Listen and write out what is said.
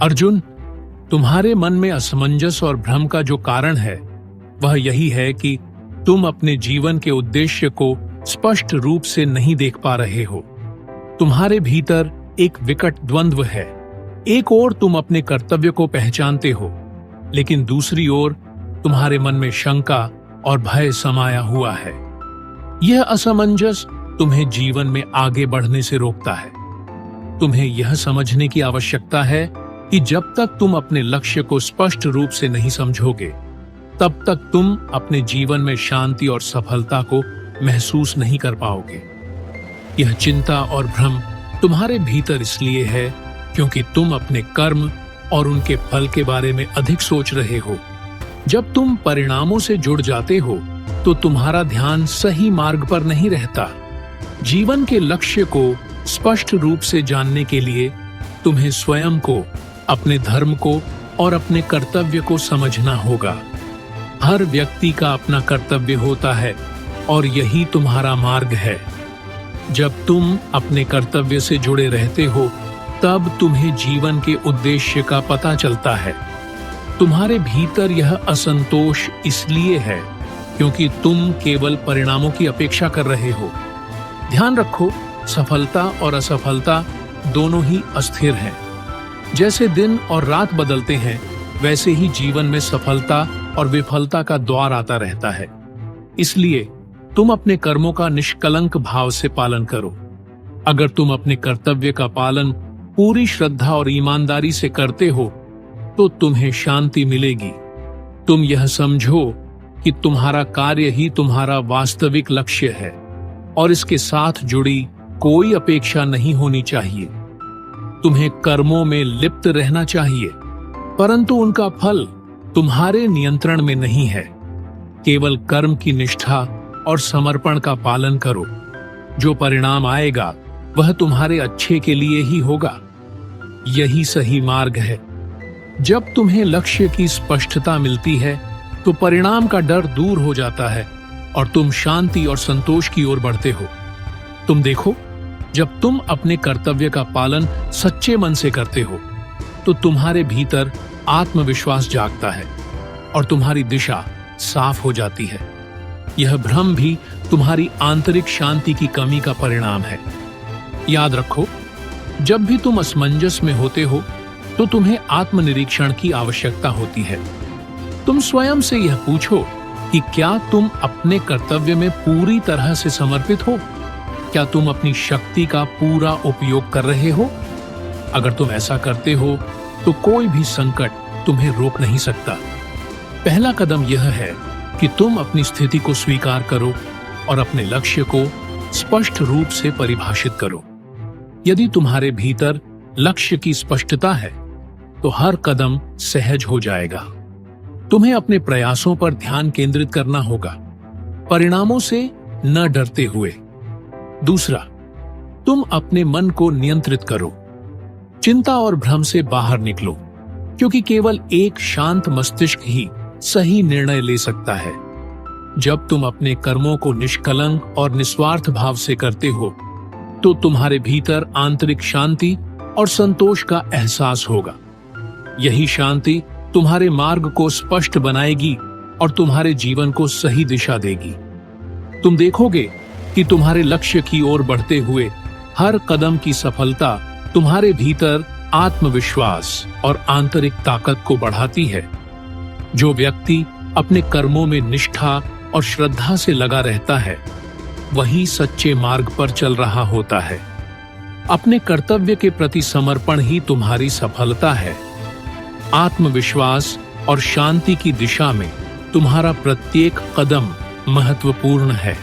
अर्जुन, तुम्हारे मन में असमंजस और भ्रम का जो कारण है वह यही है कि तुम अपने जीवन के उद्देश्य को स्पष्ट रूप से नहीं देख पा रहे हो। तुम्हारे भीतर एक विकट द्वंद्व है। एक ओर तुम अपने कर्तव्य को पहचानते हो, लेकिन दूसरी ओर तुम्हारे मन में शंका और भय समाया हुआ है। यह असमंजस तुम्हें जीवन में आगे बढ़ने से रोकता है। तुम्हें यह समझने की आवश्यकता है कि जब तक तुम अपने लक्ष्य को स्पष्ट रूप से नहीं समझोगे, तब तक तुम अपने जीवन में शांति और सफलता को महसूस नहीं कर पाओगे। यह चिंता और भ्रम तुम्हारे भीतर इसलिए है क्योंकि तुम अपने कर्म और उनके फल के बारे में अधिक सोच रहे हो। जब तुम परिणामों से जुड़ जाते हो तो तुम्हारा ध्यान सही मार्ग पर नहीं रहता। जीवन के लक्ष्य को स्पष्ट रूप से जानने के लिए तुम्हें स्वयं को, अपने धर्म को और अपने कर्तव्य को समझना होगा। हर व्यक्ति का अपना कर्तव्य होता है और यही तुम्हारा मार्ग है। जब तुम अपने कर्तव्य से जुड़े रहते हो, तब तुम्हें जीवन के उद्देश्य का पता चलता है। तुम्हारे भीतर यह असंतोष इसलिए है क्योंकि तुम केवल परिणामों की अपेक्षा कर रहे हो। ध्यान रखो, सफलता और असफलता दोनों ही अस्थिर हैं। जैसे दिन और रात बदलते हैं, वैसे ही जीवन में सफलता और विफलता का द्वार आता रहता है। इसलिए तुम अपने कर्मों का निष्कलंक भाव से पालन करो। अगर तुम अपने कर्तव्य का पालन पूरी श्रद्धा और ईमानदारी से करते हो, तो तुम्हें शांति मिलेगी। तुम यह समझो कि तुम्हारा कार्य ही तुम्हारा वास्तविक लक्ष्य है और इसके साथ जुड़ी कोई अपेक्षा नहीं होनी चाहिए। तुम्हें कर्मों में लिप्त रहना चाहिए, परंतु उनका फल तुम्हारे नियंत्रण में नहीं है। केवल कर्म की निष्ठा और समर्पण का पालन करो। जो परिणाम आएगा वह तुम्हारे अच्छे के लिए ही होगा। यही सही मार्ग है। जब तुम्हें लक्ष्य की स्पष्टता मिलती है तो परिणाम का डर दूर हो जाता है और तुम शांति और संतोष की ओर बढ़ते हो। तुम देखो, जब तुम अपने कर्तव्य का पालन सच्चे मन से करते हो तो तुम्हारे भीतर आत्मविश्वास जागता है और तुम्हारी दिशा साफ हो जाती है। यह भ्रम भी तुम्हारी आंतरिक शांति की कमी का परिणाम है। याद रखो, जब भी तुम असमंजस में होते हो तो तुम्हें आत्मनिरीक्षण की आवश्यकता होती है। तुम स्वयं से यह पूछो कि क्या तुम अपने कर्तव्य में पूरी तरह से समर्पित हो? क्या तुम अपनी शक्ति का पूरा उपयोग कर रहे हो? अगर तुम ऐसा करते हो तो कोई भी संकट तुम्हें रोक नहीं सकता। पहला कदम यह है कि तुम अपनी स्थिति को स्वीकार करो और अपने लक्ष्य को स्पष्ट रूप से परिभाषित करो। यदि तुम्हारे भीतर लक्ष्य की स्पष्टता है तो हर कदम सहज हो जाएगा। तुम्हें अपने प्रयासों पर ध्यान केंद्रित करना होगा, परिणामों से न डरते हुए। दूसरा, तुम अपने मन को नियंत्रित करो। चिंता और भ्रम से बाहर निकलो, क्योंकि केवल एक शांत मस्तिष्क ही सही निर्णय ले सकता है। जब तुम अपने कर्मों को निष्कलंक और निस्वार्थ भाव से करते हो तो तुम्हारे भीतर आंतरिक शांति और संतोष का एहसास होगा। यही शांति तुम्हारे मार्ग को स्पष्ट बनाएगी और तुम्हारे जीवन को सही दिशा देगी। तुम देखोगे कि तुम्हारे लक्ष्य की ओर बढ़ते हुए हर कदम की सफलता तुम्हारे भीतर आत्मविश्वास और आंतरिक ताकत को बढ़ाती है। जो व्यक्ति अपने कर्मों में निष्ठा और श्रद्धा से लगा रहता है, वही सच्चे मार्ग पर चल रहा होता है। अपने कर्तव्य के प्रति समर्पण ही तुम्हारी सफलता है। आत्मविश्वास और शांति की दिशा में तुम्हारा प्रत्येक कदम महत्वपूर्ण है।